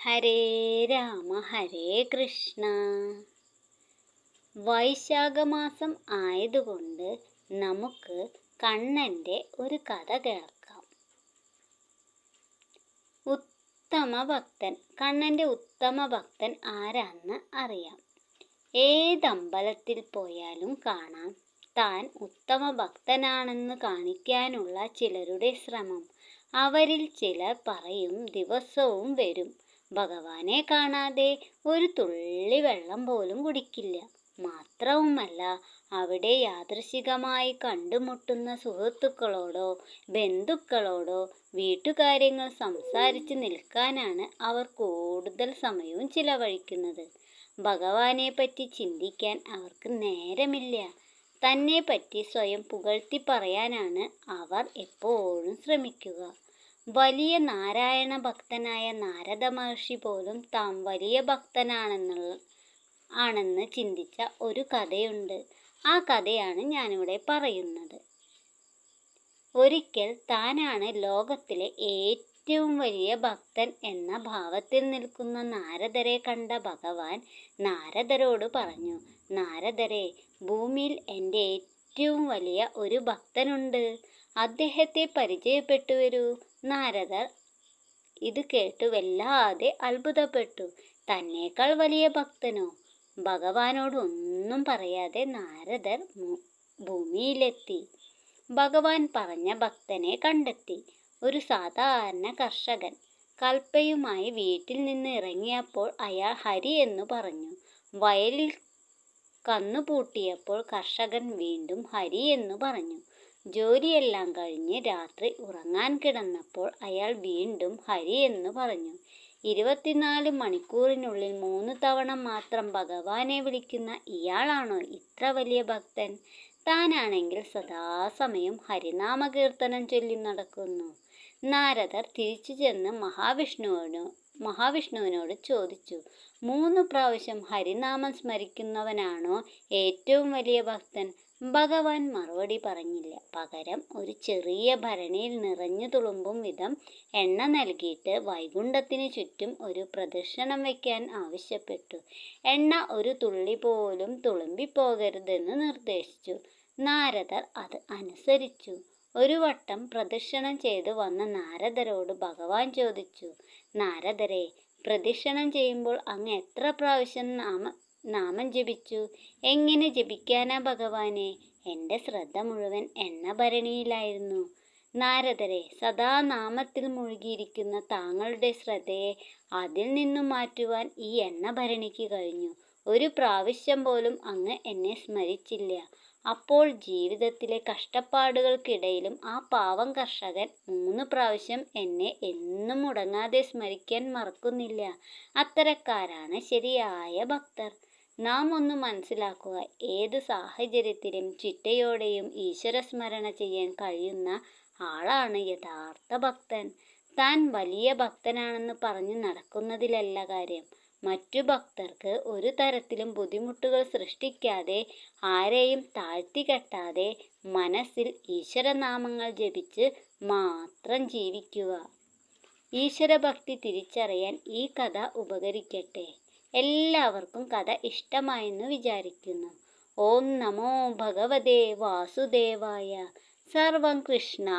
ഹരേ രാമ ഹരേ കൃഷ്ണ. വൈശാഖമാസം ആയതുകൊണ്ട് നമുക്ക് കണ്ണൻ്റെ ഒരു കഥ കേൾക്കാം. ഉത്തമ ഭക്തൻ. കണ്ണൻ്റെ ഉത്തമ ഭക്തൻ ആരാന്ന് അറിയാം. ഏതമ്പലത്തിൽ പോയാലും കാണാം താൻ ഉത്തമ ഭക്തനാണെന്ന് കാണിക്കാനുള്ള ചിലരുടെ ശ്രമം. അവരിൽ ചിലർ പറയും ദിവസവും വരും, ഭഗവാനെ കാണാതെ ഒരു തുള്ളി വെള്ളം പോലും കുടിക്കില്ല. മാത്രവുമല്ല, അവിടെ യാദൃശികമായി കണ്ടുമുട്ടുന്ന സുഹൃത്തുക്കളോടോ ബന്ധുക്കളോടോ വീട്ടുകാര്യങ്ങൾ സംസാരിച്ച് നിൽക്കാനാണ് അവർ കൂടുതൽ സമയവും ചിലവഴിക്കുന്നത്. ഭഗവാനെ പറ്റി ചിന്തിക്കാൻ അവർക്ക് നേരമില്ല. തന്നെ പറ്റി സ്വയം പുകഴ്ത്തി പറയാനാണ് അവർ എപ്പോഴും ശ്രമിക്കുക. വലിയ നാരായണ ഭക്തനായ നാരദ മഹർഷി പോലും താൻ വലിയ ഭക്തനാണെന്ന് ചിന്തിച്ച ഒരു കഥയുണ്ട്. ആ കഥയാണ് ഞാനിവിടെ പറയുന്നത്. ഒരിക്കൽ താനാണ് ലോകത്തിലെ ഏറ്റവും വലിയ ഭക്തൻ എന്ന ഭാവത്തിൽ നിൽക്കുന്ന നാരദരെ കണ്ട ഭഗവാൻ നാരദരോട് പറഞ്ഞു, നാരദരെ, ഭൂമിയിൽ എൻ്റെ ഏറ്റവും വലിയ ഒരു ഭക്തനുണ്ട്. അദ്ദേഹത്തെ പരിചയപ്പെട്ടു വരൂ. നാരദർ ഇത് കേട്ടു വല്ലാതെ അത്ഭുതപ്പെട്ടു. തന്നേക്കാൾ വലിയ ഭക്തനോ? ഭഗവാനോട് ഒന്നും പറയാതെ നാരദർ ഭൂമിയിലെത്തി. ഭഗവാൻ പറഞ്ഞ ഭക്തനെ കണ്ടെത്തി. ഒരു സാധാരണ കർഷകൻ. കൽപ്പയുമായി വീട്ടിൽ നിന്ന് ഇറങ്ങിയപ്പോൾ അയാൾ ഹരി എന്നു പറഞ്ഞു. വയലിൽ കന്നുപൂട്ടിയപ്പോൾ കർഷകൻ വീണ്ടും ഹരി എന്നു പറഞ്ഞു. ജോലിയെല്ലാം കഴിഞ്ഞ് രാത്രി ഉറങ്ങാൻ കിടന്നപ്പോൾ അയാൾ വീണ്ടും ഹരി എന്ന് പറഞ്ഞു. 24 മണിക്കൂറിനുള്ളിൽ 3 തവണ മാത്രം ഭഗവാനെ വിളിക്കുന്ന ഇയാളാണോ ഇത്ര വലിയ ഭക്തൻ? താനാണെങ്കിൽ സദാസമയം ഹരിനാമകീർത്തനം ചൊല്ലി നടക്കുന്നു. നാരദർ തിരിച്ചു ചെന്ന് മഹാവിഷ്ണുവിനോട് ചോദിച്ചു, 3 പ്രാവശ്യം ഹരിനാമം സ്മരിക്കുന്നവനാണോ ഏറ്റവും വലിയ ഭക്തൻ? ഭഗവാൻ മറുപടി പറഞ്ഞില്ല. പകരം ഒരു ചെറിയ ഭരണിയിൽ നിറഞ്ഞു തുളുമ്പും വിധം എണ്ണ നൽകിയിട്ട് വൈകുണ്ഠത്തിന് ചുറ്റും ഒരു പ്രദക്ഷിണം വയ്ക്കാൻ ആവശ്യപ്പെട്ടു. എണ്ണ ഒരു തുള്ളി പോലും തുളുമ്പിപ്പോകരുതെന്ന് നിർദ്ദേശിച്ചു. നാരദർ അത് അനുസരിച്ചു. ഒരു വട്ടം പ്രദക്ഷിണം ചെയ്തു വന്ന നാരദരോട് ഭഗവാൻ ചോദിച്ചു, നാരദരെ, പ്രദക്ഷിണം ചെയ്യുമ്പോൾ അങ്ങ് എത്ര പ്രാവശ്യം നാമം ജപിച്ചു? എങ്ങനെ ജപിക്കാനാ ഭഗവാനെ? എൻ്റെ ശ്രദ്ധ മുഴുവൻ എണ്ണഭരണിയിലായിരുന്നു. നാരദരെ, സദാ നാമത്തിൽ മുഴുകിയിരിക്കുന്ന താങ്കളുടെ ശ്രദ്ധയെ അതിൽ നിന്നും മാറ്റുവാൻ ഈ എണ്ണഭരണിക്ക് കഴിഞ്ഞു. ഒരു പ്രാവശ്യം പോലും അങ്ങ് എന്നെ സ്മരിച്ചില്ല. അപ്പോൾ ജീവിതത്തിലെ കഷ്ടപ്പാടുകൾക്കിടയിലും ആ പാവം കർഷകൻ 3 പ്രാവശ്യം എന്നെ എന്നും മുടങ്ങാതെ സ്മരിക്കാൻ മറക്കുന്നില്ല. അത്തരക്കാരാണ് ശരിയായ ഭക്തർ. നാം ഒന്ന് മനസ്സിലാക്കുക, ഏത് സാഹചര്യത്തിലും ചിട്ടയോടെയും ഈശ്വരസ്മരണ ചെയ്യാൻ കഴിയുന്ന ആളാണ് യഥാർത്ഥ ഭക്തൻ. താൻ വലിയ ഭക്തനാണെന്ന് പറഞ്ഞ് നടക്കുന്നതിലല്ല കാര്യം. മറ്റു ഭക്തർക്ക് ഒരു തരത്തിലും ബുദ്ധിമുട്ടുകൾ സൃഷ്ടിക്കാതെ, ആരെയും താഴ്ത്തിക്കെട്ടാതെ മനസ്സിൽ ഈശ്വരനാമങ്ങൾ ജപിച്ച് മാത്രം ജീവിക്കുക. ഈശ്വരഭക്തി തിരിച്ചറിയാൻ ഈ കഥ ഉപകരിക്കട്ടെ. എല്ലാവർക്കും കഥ ഇഷ്ടമായെന്ന് വിചാരിക്കുന്നു. ഓം നമോ ഭഗവതേ വാസുദേവായ. സർവം കൃഷ്ണ